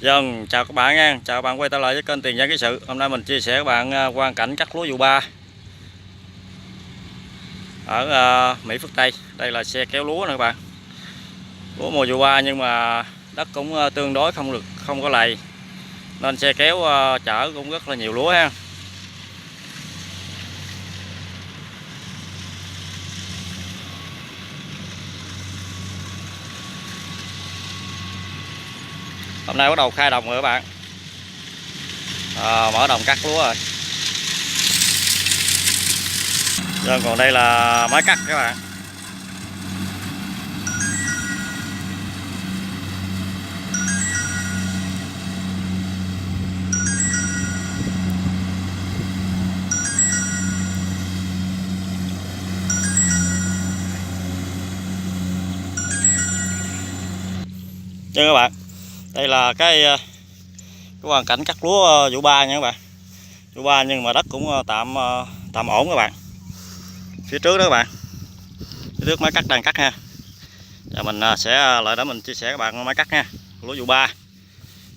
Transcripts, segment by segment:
Dân chào các bạn nha, chào các bạn quay trở lại với kênh Tiền Giang Ký Sự. Hôm nay mình chia sẻ các bạn quang cảnh cắt lúa vụ 3 ở Mỹ Phước Tây. Đây là xe kéo lúa nè các bạn. Lúa mùa vụ 3 nhưng mà đất cũng tương đối không có lầy, nên xe kéo chở cũng rất là nhiều lúa ha. Hôm nay bắt đầu khai đồng rồi các bạn. Mở đồng cắt lúa rồi. Dân còn đây là máy cắt các bạn. Chứ các bạn, đây là cái hoàn cảnh cắt lúa vụ 3 nha các bạn. Vụ 3 nhưng mà đất cũng tạm ổn các bạn. Phía trước đó các bạn, phía trước máy cắt đang cắt ha. Và mình sẽ lại đó mình chia sẻ các bạn máy cắt nha. Lúa vụ 3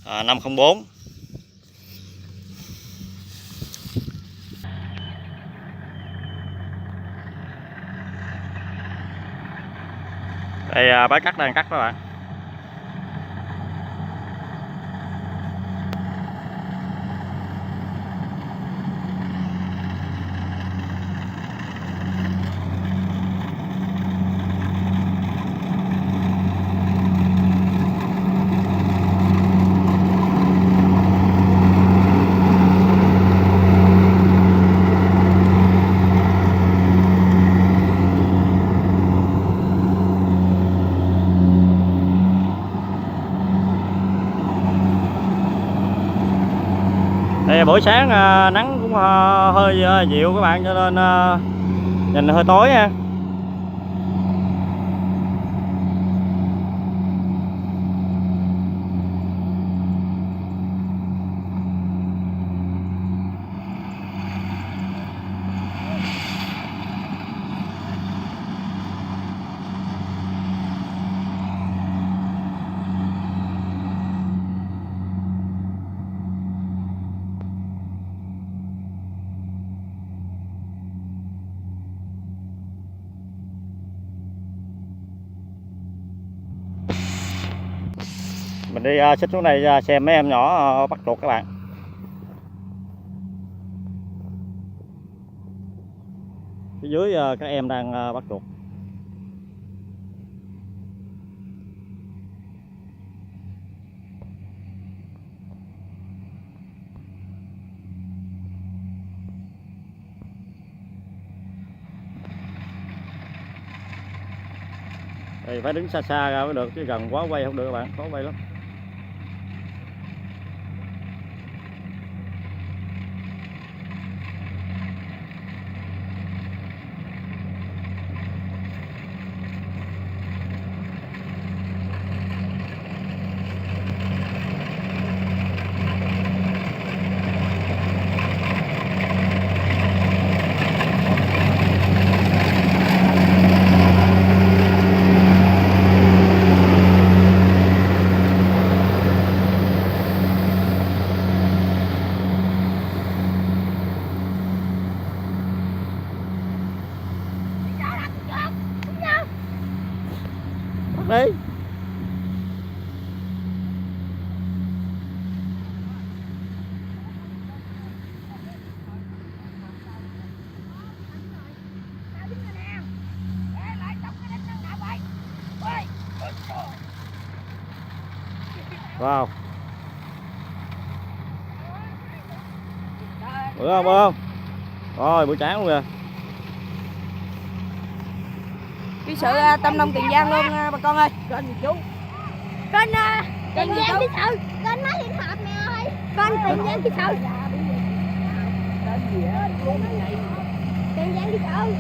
504. Đây máy cắt đang cắt các bạn. Đây buổi sáng nắng cũng hơi dịu các bạn, cho nên nhìn hơi tối nha. Mình đi xích xuống đây xem mấy em nhỏ bắt chuột các bạn. Phía dưới các em đang bắt chuột. Đây phải đứng xa xa ra mới được, chứ gần quá quay không được các bạn, khó quay lắm. Đi. Wow. Bự không, bự không? Rồi, bự tráng luôn kìa. Cái sự tâm nông Tiền Giang luôn bà con ơi. Kênh gì chú? Kênh Tiền Giang Ký Sự. Kênh Máy Liên Hợp nè ơi. Kênh Tiền Giang Ký Sự. Kênh gì á? Tiền Giang Ký Sự.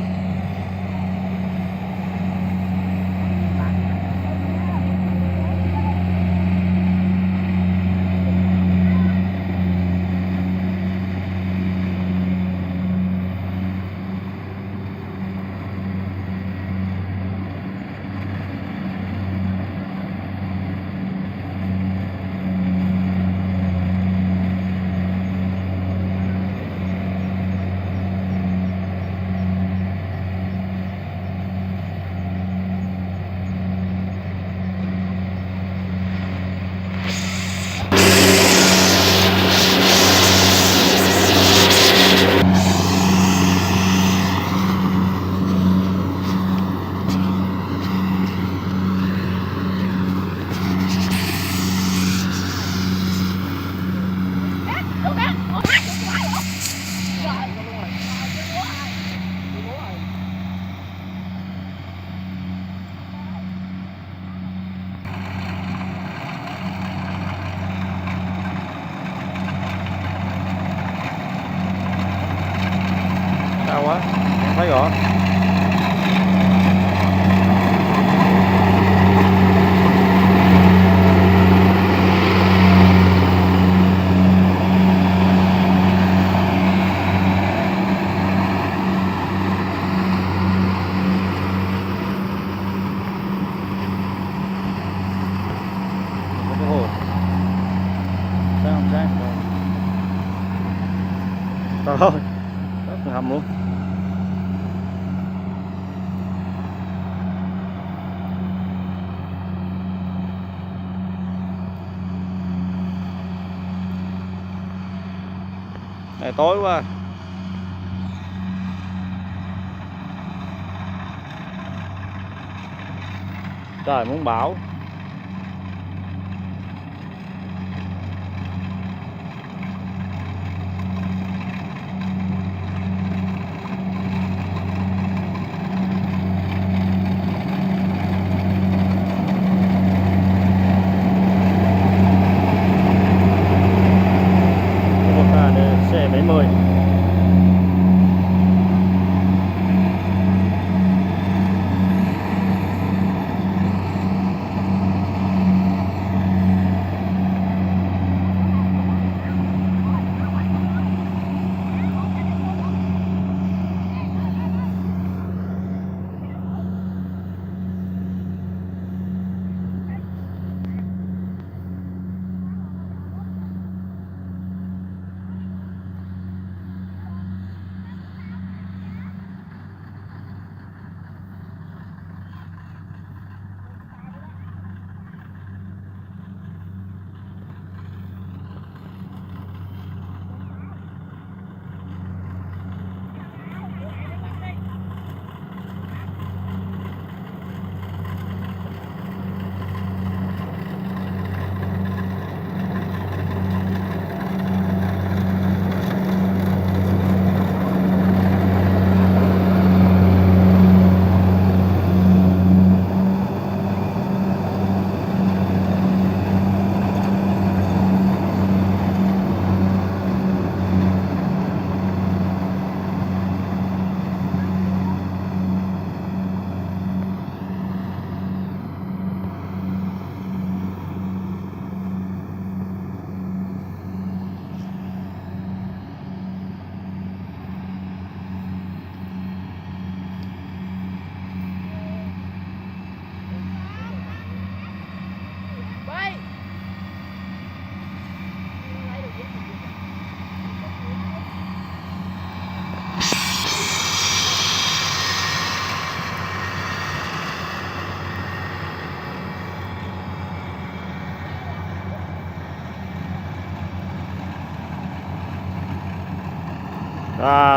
rõ. Cái hồ sáng trời ơi rất hầm luôn. Này tối quá. Trời muốn bão. C70.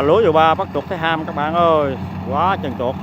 Lúa vụ ba bắt chuột thấy ham các bạn ơi, quá chừng chuột.